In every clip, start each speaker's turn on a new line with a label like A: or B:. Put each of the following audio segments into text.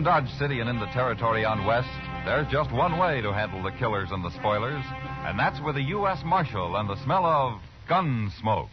A: Dodge City and into territory on West, there's just one way to handle the killers and the spoilers, and that's with a U.S. Marshal and the smell of Gunsmoke.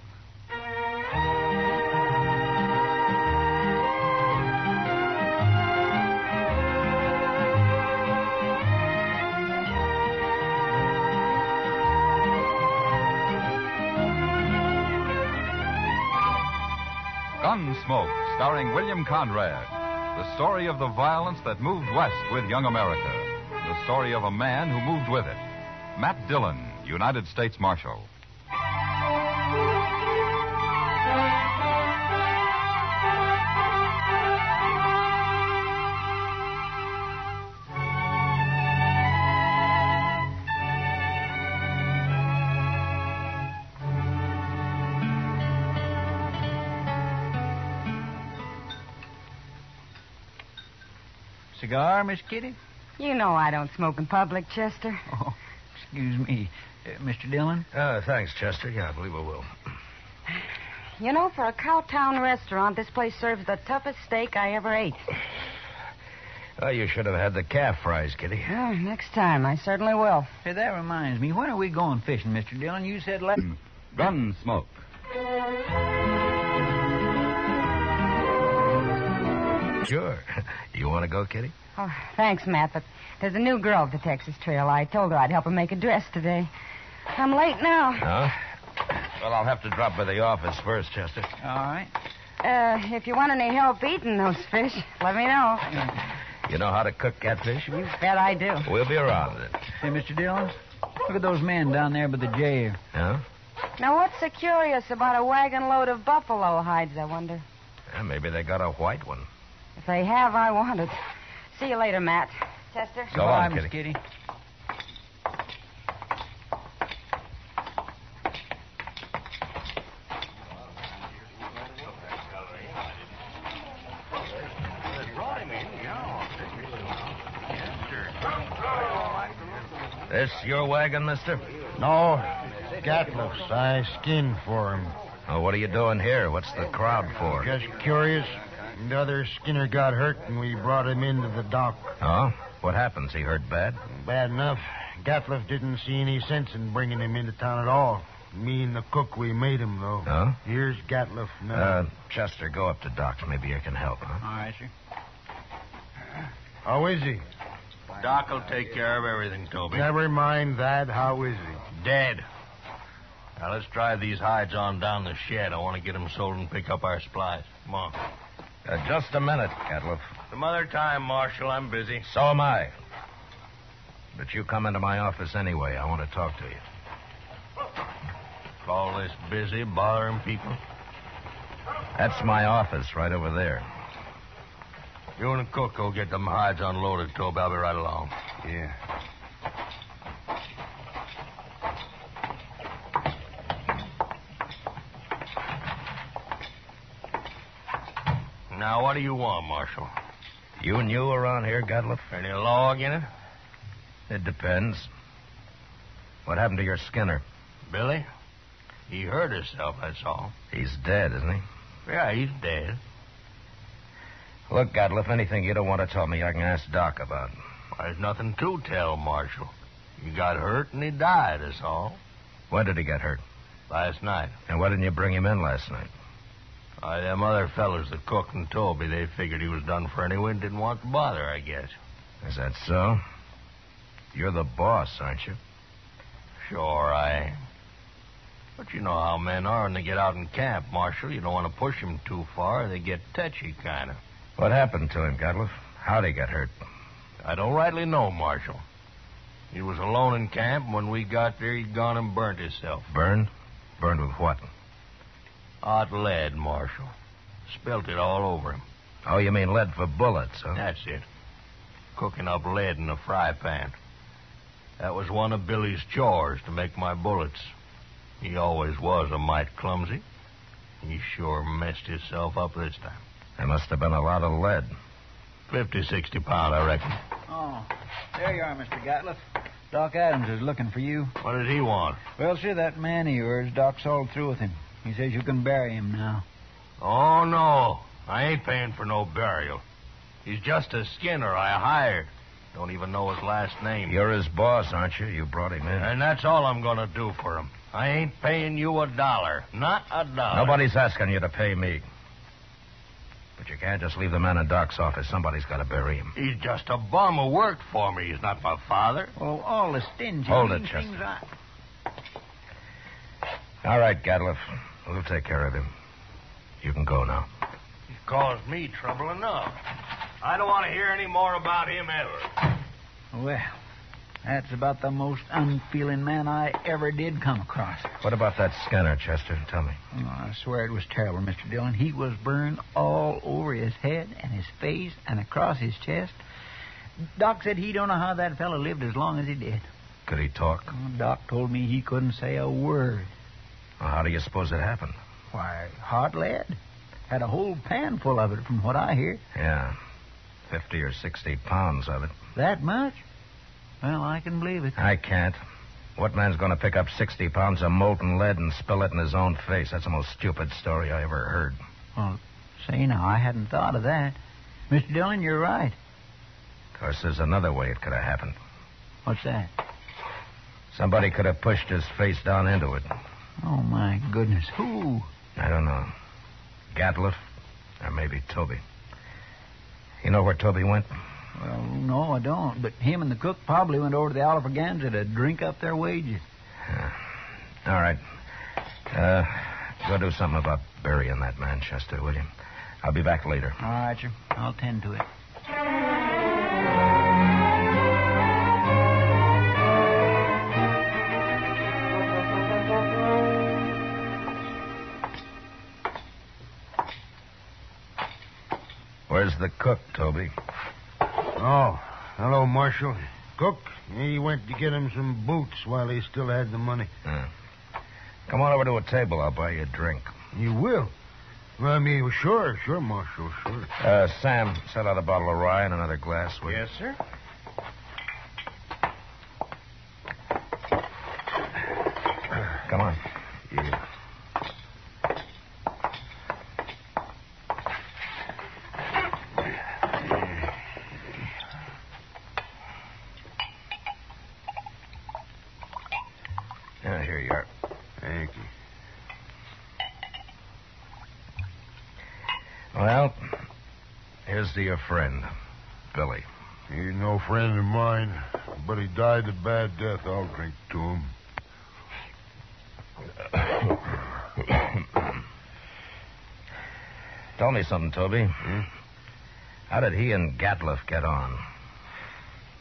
A: Gunsmoke, starring William Conrad. The story of the violence that moved west with young America. The story of a man who moved with it. Matt Dillon, United States Marshal.
B: Cigar, Miss Kitty?
C: You know I don't smoke in public, Chester.
B: Oh, excuse me. Mr. Dillon?
D: Thanks, Chester. Yeah, I believe I will.
C: You know, for a Cowtown restaurant, this place serves the toughest steak I ever ate.
D: Well, you should have had the calf fries, Kitty.
C: Oh, next time, I certainly will.
B: Hey, that reminds me. When are we going fishing, Mr. Dillon? You said last...
A: Gunsmoke.
D: Sure. You want to go, Kitty?
C: Oh, thanks, Matt, but there's a new girl at the Texas Trail. I told her I'd help her make a dress today. I'm late now.
D: Huh? Well, I'll have to drop by the office first, Chester.
B: All right.
C: If you want any help eating those fish, let me know.
D: You know how to cook catfish?
C: You bet I do.
D: We'll be around then.
B: Hey, Mr. Dillon, look at those men down there by the jail.
D: Huh?
C: Now, what's so curious about a wagon load of buffalo hides, I wonder?
D: Yeah, maybe they got a white one.
C: If they have, I want it. See you later, Matt. Chester?
D: Go on,
B: Miss
D: Kitty.
B: Kitty.
D: This your wagon, mister?
E: No, Gatliff's. I skinned for him.
D: Oh, what are you doing here? What's the crowd for?
E: Just curious. The other skinner got hurt, and we brought him into the dock.
D: Oh? What happens? He hurt bad?
E: Bad enough. Gatliff didn't see any sense in bringing him into town at all. Me and the cook, we made him, though.
D: Oh?
E: Here's Gatliff now.
D: Chester, go up to Doc. Maybe you can help, huh?
B: All right, sir.
E: How is he?
F: Doc will take care of everything, Toby.
E: Never mind that. How is he?
F: Dead. Now, let's drive these hides on down the shed. I want to get them sold and pick up our supplies. Come on.
D: Just a minute, Gatliff.
F: Some other time, Marshal. I'm busy.
D: So am I. But you come into my office anyway. I want to talk to you.
F: Call this busy, bothering people?
D: That's my office right over there.
F: You and the cook go get them hides unloaded, Toby. I'll be right along.
E: Yeah.
F: Now, what do you want, Marshal?
D: You new around here, Gatliff?
F: Any law in it?
D: It depends. What happened to your Skinner?
F: Billy? He hurt himself, that's all.
D: He's dead, isn't he?
F: Yeah, he's dead.
D: Look, Gatliff, anything you don't want to tell me, I can ask Doc about.
F: There's nothing to tell, Marshal. He got hurt and he died, that's all.
D: When did he get hurt?
F: Last night.
D: And why didn't you bring him in last night?
F: Them other fellas, the cook and Toby, they figured he was done for anyway and didn't want to bother, I guess.
D: Is that so? You're the boss, aren't you?
F: Sure, I am. But you know how men are when they get out in camp, Marshal. You don't want to push them too far. They get touchy, kind of.
D: What happened to him, Gatliff? How'd he get hurt?
F: I don't rightly know, Marshal. He was alone in camp. When we got there, he'd gone and burnt himself.
D: Burned? Burned with what?
F: Hot lead, Marshal. Spilt it all over him.
D: Oh, you mean lead for bullets, huh?
F: That's it. Cooking up lead in a fry pan. That was one of Billy's chores, to make my bullets. He always was a mite clumsy. He sure messed himself up this time.
D: There must have been a lot of lead.
F: 50, 60 pound, I reckon.
B: Oh, there you are, Mr. Gatliff. Doc Adams is looking for you.
F: What does he want?
B: Well, sir, that man of yours, Doc's all through with him. He says you can bury him now.
F: Oh, no. I ain't paying for no burial. He's just a skinner I hired. Don't even know his last name.
D: You're his boss, aren't you? You brought him in.
F: And that's all I'm going to do for him. I ain't paying you $1. Not $1.
D: Nobody's asking you to pay me. But you can't just leave the man in Doc's office. Somebody's got to bury him.
F: He's just a bum who worked for me. He's not my father.
B: Well, all the stingy
D: Hold it,
B: things
D: Chester. All right, Gatliff. We'll take care of him. You can go now.
F: He's caused me trouble enough. I don't want to hear any more about him ever.
B: Well, that's about the most unfeeling man I ever did come across.
D: What about that scanner, Chester? Tell me.
B: Oh, I swear it was terrible, Mr. Dillon. He was burned all over his head and his face and across his chest. Doc said he don't know how that fellow lived as long as he did.
D: Could he talk?
B: Oh, Doc told me he couldn't say a word.
D: Well, how do you suppose it happened?
B: Why, hot lead. Had a whole pan full of it, from what I hear.
D: Yeah, 50 or 60 pounds of it.
B: That much? Well, I can believe it.
D: I can't. What man's going to pick up 60 pounds of molten lead and spill it in his own face? That's the most stupid story I ever heard.
B: Well, say now, I hadn't thought of that. Mr. Dillon, you're right.
D: Of course, there's another way it could have happened.
B: What's that?
D: Somebody could have pushed his face down into it.
B: Oh, my goodness. Who?
D: I don't know. Gatliff, or maybe Toby. You know where Toby went?
B: Well, no, I don't. But him and the cook probably went over to the Alfraganza to drink up their wages.
D: All right. Go do something about burying that man, Chester, will you? I'll be back later.
B: All right, sir. I'll tend to it.
D: Where's the cook, Toby?
E: Oh, hello, Marshal. Cook, he went to get him some boots while he still had the money.
D: Come on over to a table. I'll buy you a drink.
E: You will? Well, I mean, sure, Marshal, sure.
D: Sam, set out a bottle of rye and another glass, will you?
F: Yes, sir.
D: Come on.
E: Yeah.
D: Here you are.
E: Thank you.
D: Well, here's to your friend, Billy.
E: He's no friend of mine, but he died a bad death. I'll drink to him.
D: Tell me something, Toby. How did he and Gatliff get on?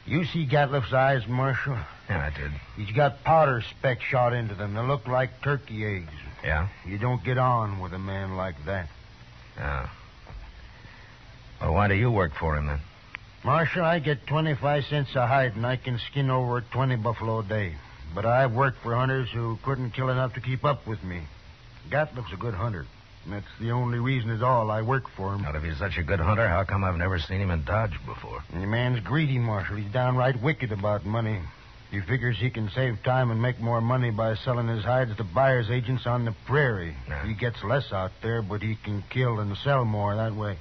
E: You see Gatliff's eyes, Marshal?
D: Yeah, I did.
E: He's got powder specks shot into them. They look like turkey eggs.
D: Yeah?
E: You don't get on with a man like that.
D: Yeah. Well, why do you work for him, then?
E: Marshal, I get 25 cents a hide, and I can skin over 20 buffalo a day. But I've worked for hunters who couldn't kill enough to keep up with me. Gatliff's a good hunter. And that's the only reason at all I work for him.
D: Now, if he's such a good hunter, how come I've never seen him in Dodge before?
E: And the man's greedy, Marshal. He's downright wicked about money. He figures he can save time and make more money by selling his hides to buyer's agents on the prairie.
D: Yeah.
E: He gets less out there, but he can kill and sell more that way.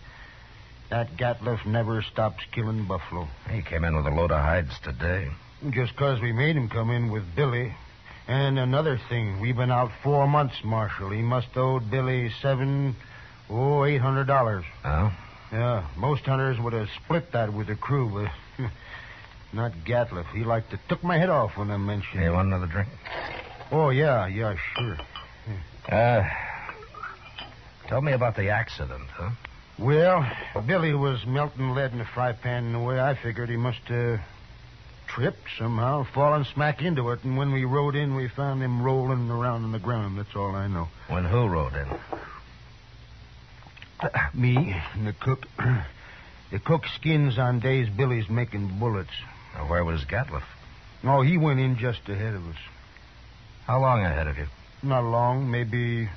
E: That Gatliff never stops killing buffalo.
D: He came in with a load of hides today.
E: Just 'cause we made him come in with Billy. And another thing, we've been out 4 months, Marshal. He must owe Billy $800.
D: Oh?
E: Yeah, most hunters would have split that with the crew, but not Gatliff. He like to took my head off when I mentioned
D: Hey, you
E: it.
D: want another drink?
E: Oh, yeah, sure.
D: Tell me about the accident, huh?
E: Well, Billy was melting lead in a fry pan, and the way I figured he must have tripped somehow, fallen smack into it, and when we rode in, we found him rolling around on the ground. That's all I know.
D: When who rode in?
E: Me and the cook. The cook skins on days Billy's making bullets.
D: Now, where was Gatliff?
E: Oh, he went in just ahead of us.
D: How long ahead of you?
E: Not long, maybe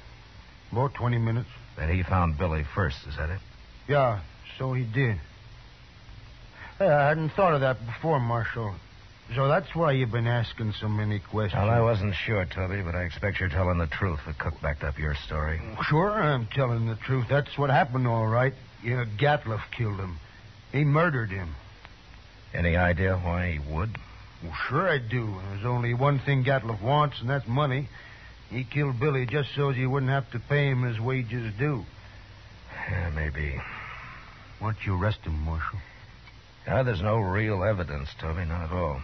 E: about 20 minutes.
D: Then he found Billy first, is that it?
E: Yeah, so he did. Hey, I hadn't thought of that before, Marshal. So that's why you've been asking so many questions.
D: Well, I wasn't sure, Toby, but I expect you're telling the truth. The cook backed up your story.
E: Sure, I'm telling the truth. That's what happened, all right. Yeah, Gatliff killed him. He murdered him.
D: Any idea why he would?
E: Well, sure I do. There's only one thing Gatliff wants, and that's money. He killed Billy just so he wouldn't have to pay him his wages due.
D: Yeah, maybe.
E: Why don't you arrest him, Marshal?
D: There's no real evidence, Toby, not at all.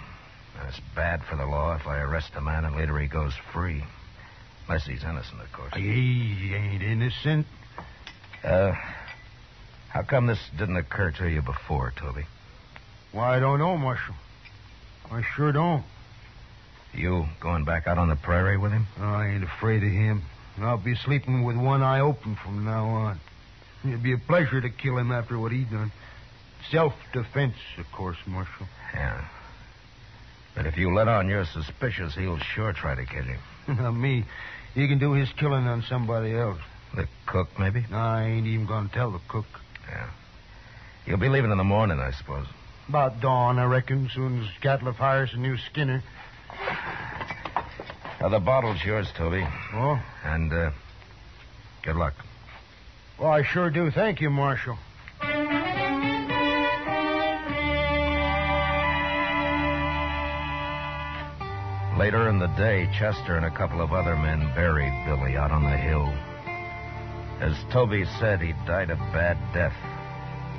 D: It's bad for the law if I arrest a man and later he goes free. Unless he's innocent, of course.
E: He ain't innocent.
D: How come this didn't occur to you before, Toby?
E: Why, I don't know, Marshal. I sure don't.
D: You going back out on the prairie with him?
E: I ain't afraid of him. I'll be sleeping with one eye open from now on. It'd be a pleasure to kill him after what he done. Self-defense, of course, Marshal.
D: Yeah. But if you let on you're suspicious, he'll sure try to kill you.
E: Not me. He can do his killing on somebody else.
D: The cook, maybe?
E: I ain't even going to tell the cook.
D: Yeah. You'll be leaving in the morning, I suppose.
E: About dawn, I reckon, soon as Gatliff hires a new skinner.
D: The bottle's yours, Toby.
E: Oh?
D: And, good luck.
E: Well, I sure do. Thank you, Marshal.
D: Later in the day, Chester and a couple of other men buried Billy out on the hill. As Toby said, he died a bad death.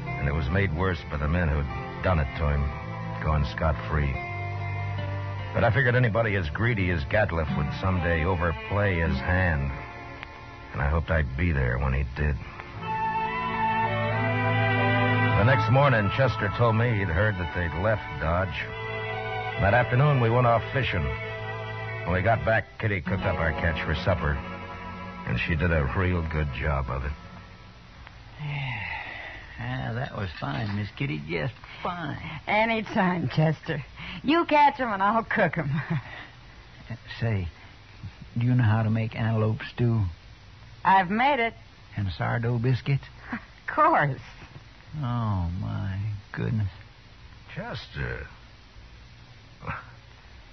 D: And it was made worse by the men who'd done it to him, going scot-free. But I figured anybody as greedy as Gatliff would someday overplay his hand. And I hoped I'd be there when he did. The next morning, Chester told me he'd heard that they'd left Dodge. That afternoon, we went off fishing. When we got back, Kitty cooked up our catch for supper. And she did a real good job of it.
B: Yeah, that was fine, Miss Kitty. Just fine.
C: Anytime, Chester. You catch 'em and I'll cook 'em.
B: Say, do you know how to make antelope stew?
C: I've made it.
B: And sourdough biscuits?
C: Of course.
B: Oh, my goodness.
D: Chester.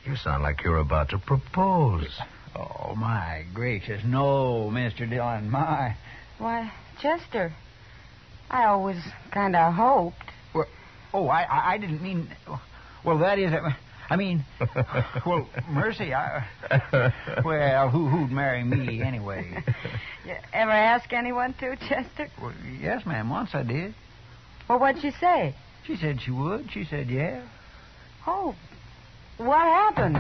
D: You sound like you're about to propose.
B: Oh, my gracious. No, Mr. Dillon, my.
C: Why, Chester, I always kind of hoped.
B: Well, I didn't mean... Well, that is... I mean... Well, mercy, well, who'd marry me anyway?
C: You ever ask anyone to, Chester?
B: Well, yes, ma'am. Once I did.
C: Well, what'd she say?
B: She said she would. She said, yeah.
C: Oh, what happened?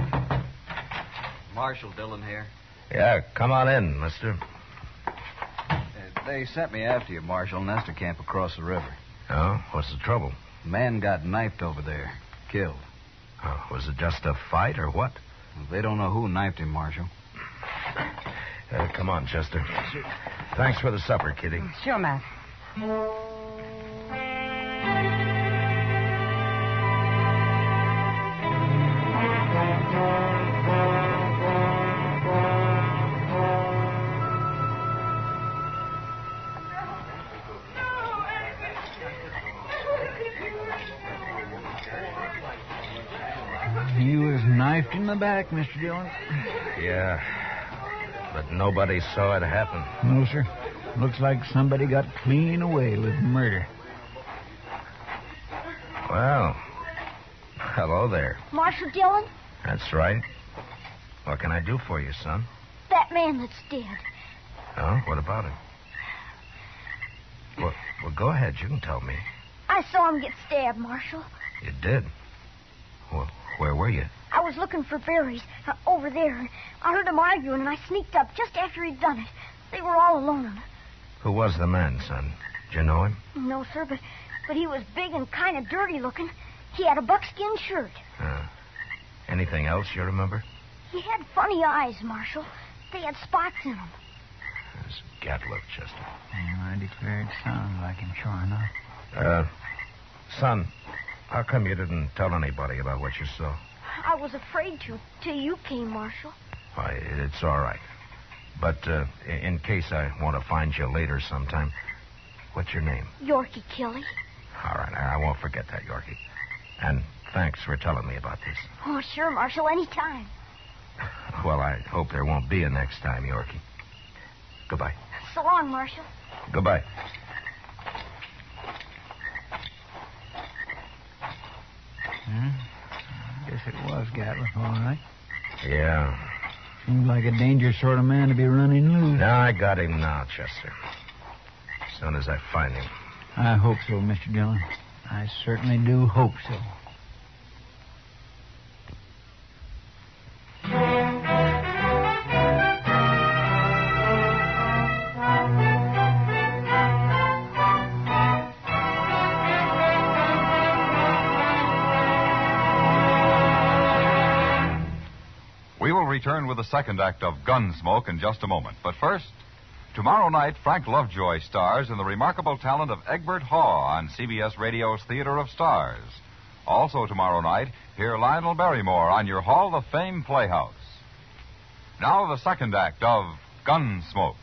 G: Marshal Dillon here.
D: Yeah, come on in, mister.
G: They sent me after you, Marshal. Nestor camp across the river.
D: Oh, what's the trouble?
G: Man got knifed over there. Killed.
D: Oh, was it just a fight or what?
G: They don't know who knifed him, Marshal.
D: Come on, Chester. Thanks for the supper, Kitty.
C: Sure, Matt.
B: He was knifed in the back, Mr. Dillon.
D: Yeah, but nobody saw it happen.
B: No, sir. Looks like somebody got clean away with murder.
D: Well, hello there.
H: Marshal Dillon?
D: That's right. What can I do for you, son?
H: That man that's dead.
D: Oh, what about him? Well, go ahead. You can tell me.
H: I saw him get stabbed, Marshal.
D: You did? Well, where were you?
H: I was looking for berries over there. I heard them arguing, and I sneaked up just after he'd done it. They were all alone.
D: Who was the man, son? Did you know him?
H: No, sir, but he was big and kind of dirty looking. He had a buckskin shirt.
D: Anything else you remember?
H: He had funny eyes, Marshal. They had spots in them.
D: That's Gatliff, Chester.
B: Yeah, I declare it sounds like him, sure enough.
D: Son, how come you didn't tell anybody about what you saw?
H: I was afraid to, till you came, Marshal.
D: Why, it's all right. But in case I want to find you later sometime, what's your name?
H: Yorkie Kelly.
D: All right, I won't forget that, Yorkie. And thanks for telling me about this.
H: Oh, sure, Marshal, anytime.
D: Well, I hope there won't be a next time, Yorkie. Goodbye.
H: So long, Marshal.
D: Goodbye.
B: it was Gatliff, all right.
D: Yeah.
B: Seems like a dangerous sort of man to be running loose.
D: No, I got him now, Chester. As soon as I find him.
B: I hope so, Mr. Dillon. I certainly do hope so.
A: We will return with the second act of Gunsmoke in just a moment. But first, tomorrow night, Frank Lovejoy stars in the remarkable talent of Egbert Haw on CBS Radio's Theater of Stars. Also tomorrow night, hear Lionel Barrymore on your Hall of Fame Playhouse. Now the second act of Gunsmoke.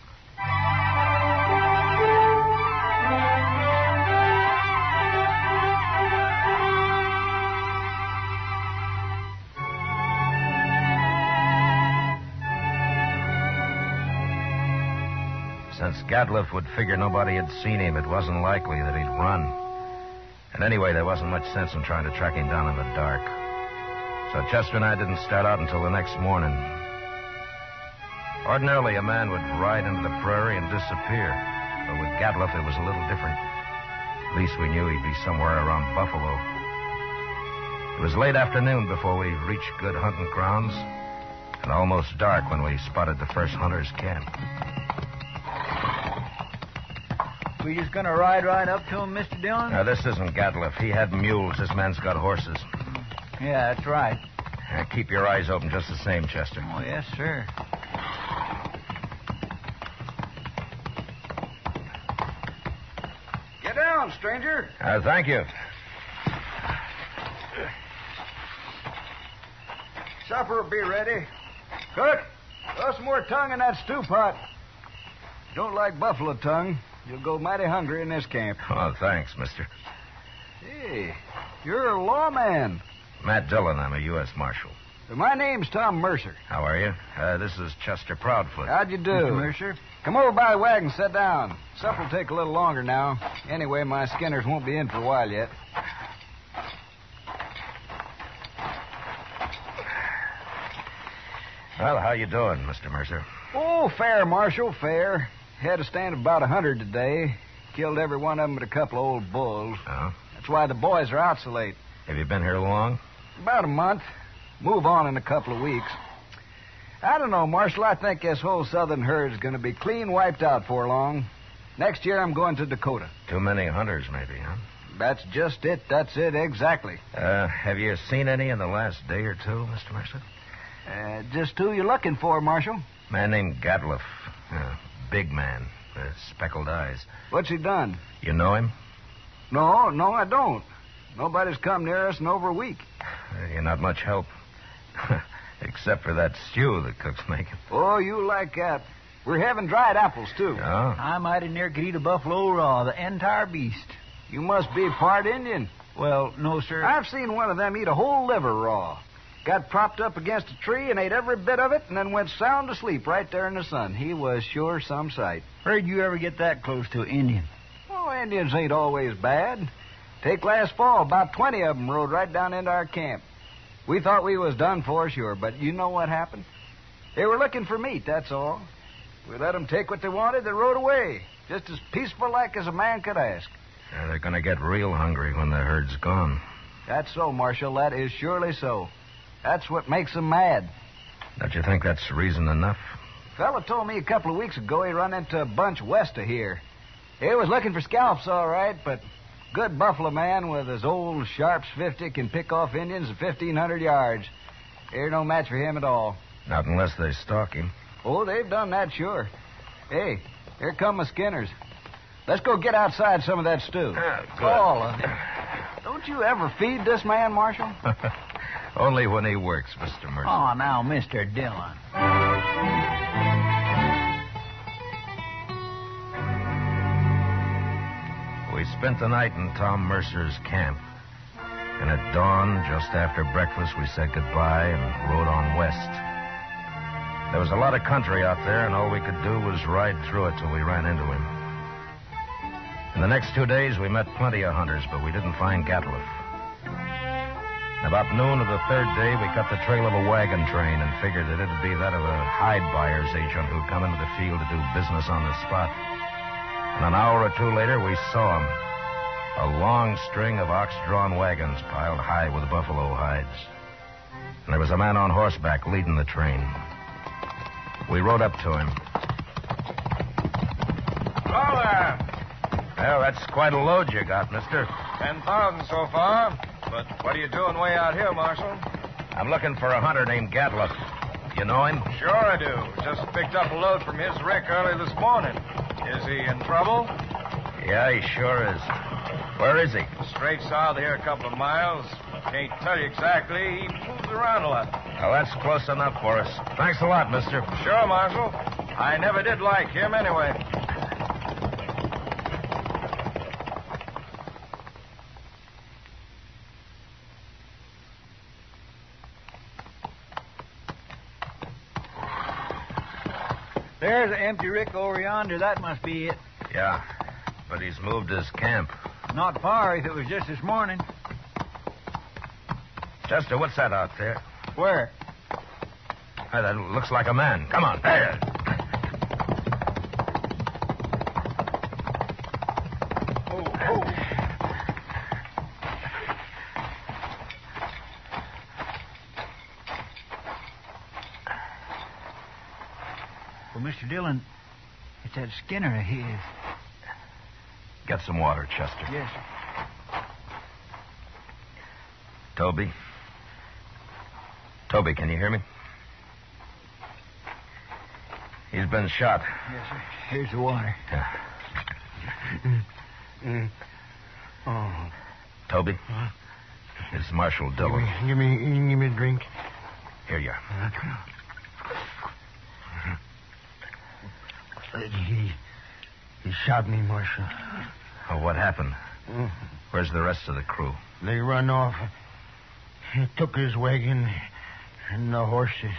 D: Since Gatliff would figure nobody had seen him, it wasn't likely that he'd run. And anyway, there wasn't much sense in trying to track him down in the dark. So Chester and I didn't start out until the next morning. Ordinarily, a man would ride into the prairie and disappear. But with Gatliff, it was a little different. At least we knew he'd be somewhere around Buffalo. It was late afternoon before we reached good hunting grounds, and almost dark when we spotted the first hunter's camp.
B: We just gonna ride right up to him, Mr. Dillon?
D: Now, this isn't Gatliff. He had mules. This man's got horses.
B: Yeah, that's right.
D: Keep your eyes open just the same, Chester.
B: Oh, yes, sir.
E: Get down, stranger.
D: Thank you.
E: Supper will be ready. Cook, throw some more tongue in that stew pot. Don't like buffalo tongue. You'll go mighty hungry in this camp.
D: Oh, thanks, mister.
E: Hey, you're a lawman.
D: Matt Dillon. I'm a U.S. Marshal.
E: My name's Tom Mercer.
D: How are you? This is Chester Proudfoot.
E: How'd you do?
B: Mr. Mercer?
E: Come over by the wagon and sit down. Supper'll take a little longer now. Anyway, my skinners won't be in for a while yet.
D: Well, how you doing, Mr. Mercer?
E: Oh, fair, Marshal, fair. Had a stand of about 100 today. Killed every one of them but a couple of old bulls.
D: Oh?
E: That's why the boys are out so late.
D: Have you been here long?
E: About a month. Move on in a couple of weeks. I don't know, Marshal. I think this whole southern herd's going to be clean wiped out before long. Next year I'm going to Dakota.
D: Too many hunters, maybe, huh?
E: That's just it. That's it, exactly.
D: Have you seen any in the last day or two, Mr. Mercer?
E: Just who you looking for, Marshal?
D: Man named Gatliff. Big man. Speckled eyes.
E: What's he done?
D: You know him?
E: No, I don't. Nobody's come near us in over a week.
D: You're not much help. Except for that stew the cook's making.
E: Oh, you like that. We're having dried apples, too.
D: Oh?
B: I mighty near could eat a buffalo raw, the entire beast.
E: You must be part Indian.
B: Well, no, sir.
E: I've seen one of them eat a whole liver raw. Got propped up against a tree and ate every bit of it and then went sound asleep right there in the sun. He was sure some sight.
B: Where'd you ever get that close to an Indian?
E: Oh, Indians ain't always bad. Take last fall, about 20 of them rode right down into our camp. We thought we was done for, sure, but you know what happened? They were looking for meat, that's all. We let them take what they wanted, they rode away. Just as peaceful like as a man could ask.
D: Yeah, they're going to get real hungry when the herd's gone.
E: That's so, Marshal. That is surely so. That's what makes them mad.
D: Don't you think that's reason enough?
E: Fella told me a couple of weeks ago he run into a bunch west of here. He was looking for scalps, all right, but good buffalo man with his old Sharps 50 can pick off Indians at 1,500 yards. They're no match for him at all.
D: Not unless they stalk him.
E: Oh, they've done that, sure. Hey, here come my skinners. Let's go get outside some of that stew.
D: Good.
E: All of it. Don't you ever feed this man, Marshal?
D: Only when he works, Mr. Mercer.
B: Oh, now, Mr. Dillon.
D: We spent the night in Tom Mercer's camp. And at dawn, just after breakfast, we said goodbye and rode on west. There was a lot of country out there, and all we could do was ride through it till we ran into him. In the next 2 days, we met plenty of hunters, but we didn't find Gatliff. About noon of the third day, we cut the trail of a wagon train and figured that it'd be that of a hide buyer's agent who'd come into the field to do business on the spot. And an hour or two later, we saw him. A long string of ox-drawn wagons piled high with buffalo hides. And there was a man on horseback leading the train. We rode up to him.
I: Hello there.
D: Well, that's quite a load you got, mister.
I: 10,000 so far. But what are you doing way out here, Marshal?
D: I'm looking for a hunter named Gatliff. You know him?
I: Sure I do. Just picked up a load from his rick early this morning. Is he in trouble?
D: Yeah, he sure is. Where is he?
I: Straight south here a couple of miles. Can't tell you exactly. He moves around a lot.
D: Well, that's close enough for us. Thanks a lot, mister.
I: Sure, Marshal. I never did like him anyway.
B: There's an empty rick over yonder. That must be it.
D: Yeah, but he's moved his camp.
B: Not far if it was just this morning.
D: Chester, what's that out there?
B: Where?
D: Hey, that looks like a man. Come on. There.
B: Well, Mr. Dillon, it's that Skinner of his.
D: Get some water, Chester.
B: Yes, sir.
D: Toby? Toby, can you hear me? He's been shot.
B: Yes, sir. Here's the water.
E: Oh.
D: Toby? It's Marshal Dillon.
E: Give me a drink.
D: Here you are.
E: He shot me, Marshal.
D: Oh, what happened? Where's the rest of the crew?
E: They run off. He took his wagon and the horses.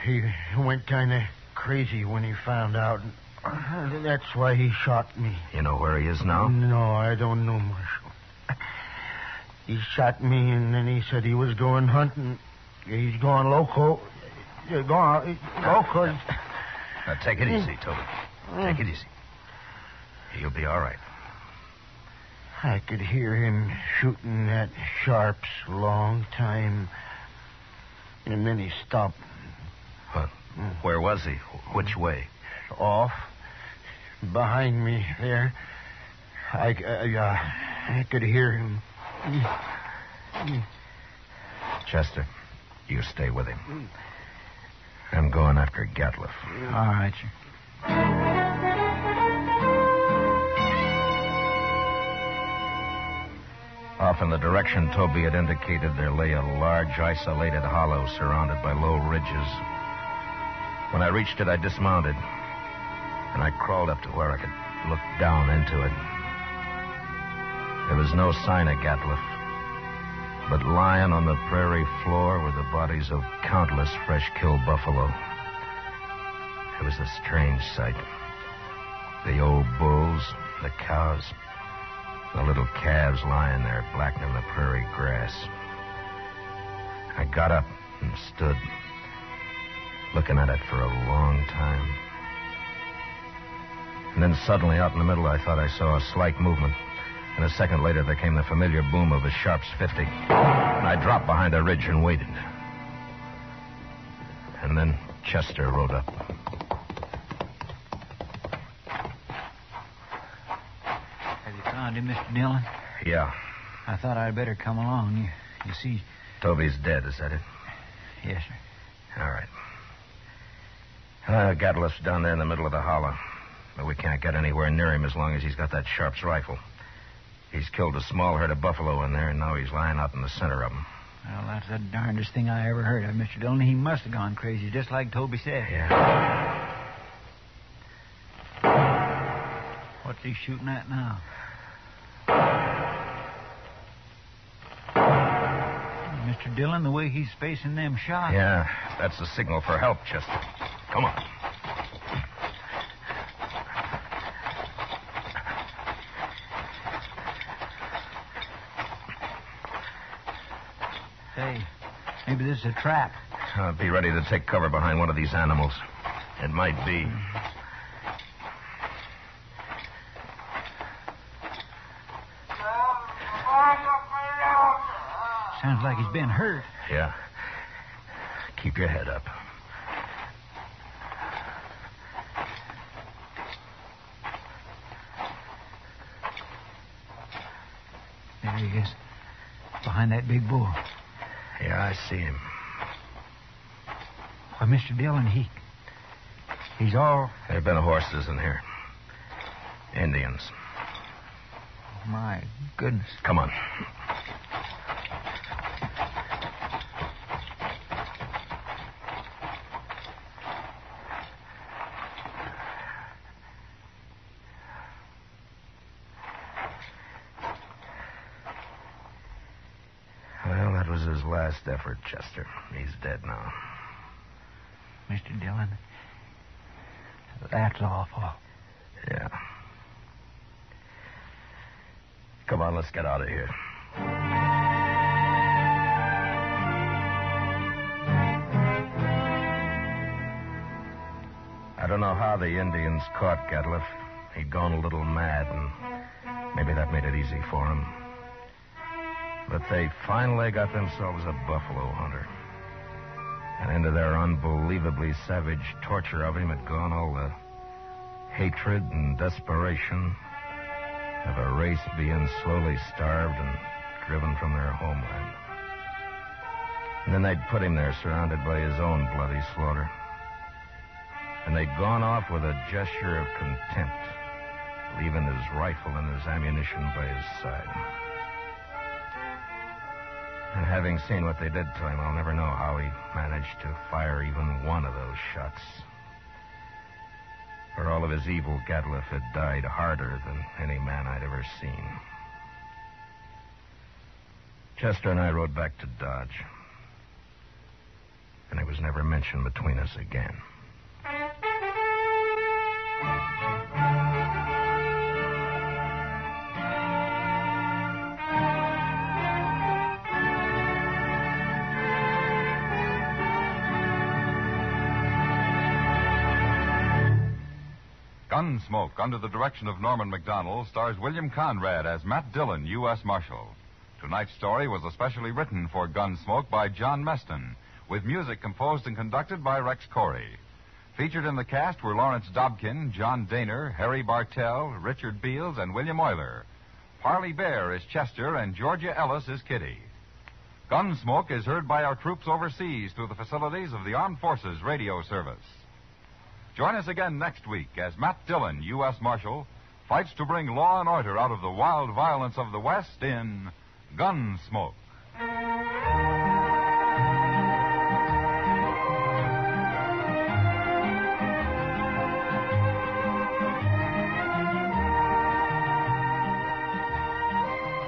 E: He went kind of crazy when he found out. That's why he shot me.
D: You know where he is now?
E: No, I don't know, Marshal. He shot me, and then he said he was going hunting. He's going loco. Loco.
D: Now, take it easy, Toby. Take it easy. You'll be all right.
E: I could hear him shooting at Sharp's a long time. And then he stopped.
D: What? Where was he? Which way?
E: Off. Behind me there. I could hear him.
D: Chester, you stay with him. I'm going after Gatliff.
B: All right, sir.
D: Off in the direction Toby had indicated, there lay a large, isolated hollow surrounded by low ridges. When I reached it, I dismounted, and I crawled up to where I could look down into it. There was no sign of Gatliff, but lying on the prairie floor were the bodies of countless fresh-killed buffalo. It was a strange sight. The old bulls, the cows, the little calves lying there blackening the prairie grass. I got up and stood, looking at it for a long time. And then suddenly, out in the middle, I thought I saw a slight movement. And a second later, there came the familiar boom of a Sharp's 50. And I dropped behind a ridge and waited. And then Chester rode up.
B: Have you found him, Mr. Dillon?
D: Yeah.
B: I thought I'd better come along. You see...
D: Toby's dead, is that it?
B: Yes, sir.
D: All right. Gatliff's down there in the middle of the hollow. But we can't get anywhere near him as long as he's got that Sharp's rifle. He's killed a small herd of buffalo in there, and now he's lying out in the center of them.
B: Well, that's the darndest thing I ever heard of, Mr. Dillon. He must have gone crazy, just like Toby said.
D: Yeah.
B: What's he shooting at now? Mr. Dillon, the way he's spacing them shots.
D: Yeah, that's the signal for help, Chester. Come on.
B: this is a trap.
D: Be ready to take cover behind one of these animals. It might be.
B: Sounds like he's been hurt.
D: Yeah. Keep your head up.
B: There he is. Behind that big bull.
D: Yeah, I see him.
B: Why, Mr. Dillon, he's all...
D: There have been horses in here. Indians.
B: Oh, my goodness.
D: Come on. Well, that was his last effort, Chester. He's dead now.
B: Mr. Dillon, that's awful.
D: Yeah. Come on, let's get out of here. I don't know how the Indians caught Gatliff. He'd gone a little mad, and maybe that made it easy for him. But they finally got themselves a buffalo hunter. And into their unbelievably savage torture of him had gone all the hatred and desperation of a race being slowly starved and driven from their homeland. And then they'd put him there surrounded by his own bloody slaughter. And they'd gone off with a gesture of contempt, leaving his rifle and his ammunition by his side. And having seen what they did to him, I'll never know how he managed to fire even one of those shots. For all of his evil, Gatliff had died harder than any man I'd ever seen. Chester and I rode back to Dodge. And it was never mentioned between us again.
A: Gunsmoke, under the direction of Norman MacDonald, stars William Conrad as Matt Dillon, U.S. Marshal. Tonight's story was especially written for Gunsmoke by John Meston, with music composed and conducted by Rex Corey. Featured in the cast were Lawrence Dobkin, John Daner, Harry Bartell, Richard Beals, and William Euler. Parley Bear is Chester, and Georgia Ellis is Kitty. Gunsmoke is heard by our troops overseas through the facilities of the Armed Forces Radio Service. Join us again next week as Matt Dillon, U.S. Marshal, fights to bring law and order out of the wild violence of the West in Gunsmoke.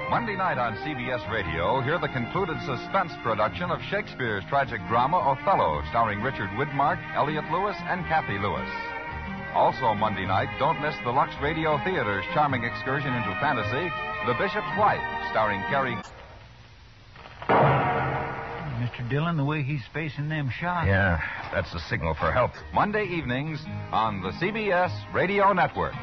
A: Monday night on CBS Radio, hear the concluded suspense production of Shakespeare's tragic drama Othello, starring Richard Widmark, Elliot Lewis, and Kathy Lewis. Also Monday night, don't miss the Lux Radio Theater's charming excursion into fantasy, The Bishop's Wife, starring Carrie...
B: Mr. Dillon, the way he's facing them shots.
D: Yeah, that's the signal for help.
A: Monday evenings on the CBS Radio Network.